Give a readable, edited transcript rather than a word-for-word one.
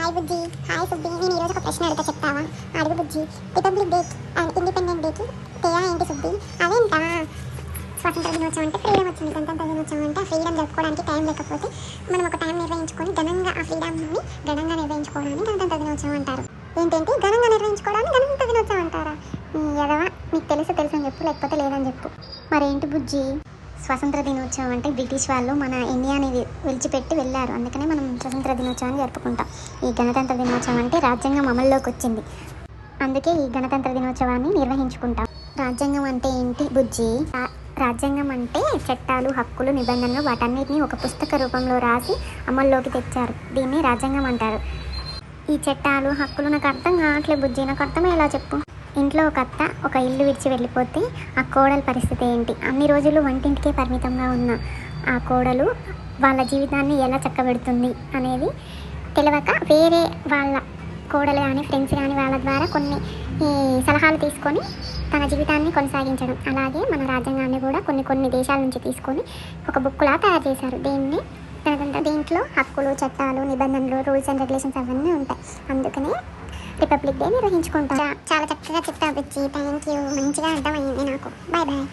Hi బుజ్జి, hi Subbi. నేను ఈరోజు ఒక ప్రశ్న అడుగుతా, చెప్తావా? అడుగు బుజ్జి. రిపబ్లిక్ డే అండ్ ఇండిపెండెంట్ డేకి తేడా ఏంటి సుబ్బి? అదేంటా స్వాతంత్ర దినోత్సవం అంటే ఫ్రీడమ్ వచ్చింది, గణతంత్ర దినోత్సవం అంటే ఆ ఫ్రీడమ్ జరుపుకోవడానికి టైం లేకపోతే మనం ఒక టైం నిర్వహించుకొని ఘనంగా ఆ ఫ్రీడమ్ని ఘనంగా నిర్వహించుకోవడానికి గణతంత్ర దినోత్సవం అంటారు. ఏంటంటే ఘనంగా నిర్వహించుకోవడానికి గణతంత్ర దినోత్సవం అంటారా? ఎదవా, నీకు తెలుసు అని చెప్పు, లేకపోతే లేదని చెప్పు. మరేంటి బుజ్జి? స్వాతంత్ర దినోత్సవం అంటే బ్రిటిష్ వాళ్ళు మన ఇండియాని విడిచిపెట్టి వెళ్ళారు, అందుకనే మనం స్వతంత్ర దినోత్సవాన్ని జరుపుకుంటాం. ఈ గణతంత్ర దినోత్సవం అంటే రాజ్యాంగం అమల్లోకి వచ్చింది, అందుకే ఈ గణతంత్ర దినోత్సవాన్ని నిర్వహించుకుంటాం. రాజ్యాంగం అంటే ఏంటి బుజ్జి? రాజ్యాంగం అంటే చట్టాలు, హక్కులు, నిబంధనలు వాటన్నిటిని ఒక పుస్తక రూపంలో రాసి అమల్లోకి తెచ్చారు. దీన్ని రాజ్యాంగం అంటారు. ఈ చట్టాలు, హక్కులు నాకు అర్థం కావట్లేదు బుజ్జి, నాకు అర్థమే ఎలా చెప్పు. ఇంట్లో ఒక అత్త ఒక ఇల్లు విడిచి వెళ్ళిపోతే ఆ కోడల పరిస్థితి ఏంటి? అన్ని రోజులు వంటింటికే పరిమితంగా ఉన్న ఆ కోడలు వాళ్ళ జీవితాన్ని ఎలా చక్కబెడుతుంది అనేది తెలియక వేరే వాళ్ళ కోడలు కానీ ఫ్రెండ్స్ కానీ వాళ్ళ ద్వారా కొన్ని సలహాలు తీసుకొని తన జీవితాన్ని కొనసాగించడం. అలాగే మన రాజ్యాంగాన్ని కూడా కొన్ని దేశాల నుంచి తీసుకొని ఒక బుక్లా తయారు చేశారు. దీంట్లో హక్కులు, చట్టాలు, నిబంధనలు, రూల్స్ అండ్ రెగ్యులేషన్స్ అవన్నీ ఉంటాయి. అందుకనే రిపబ్లిక్ డే నిర్వహించుకుంటాం. చాలా చక్కగా చెప్తా బుజ్జి, థ్యాంక్ యూ. మంచిగా అర్థమైంది నాకు. Bye bye.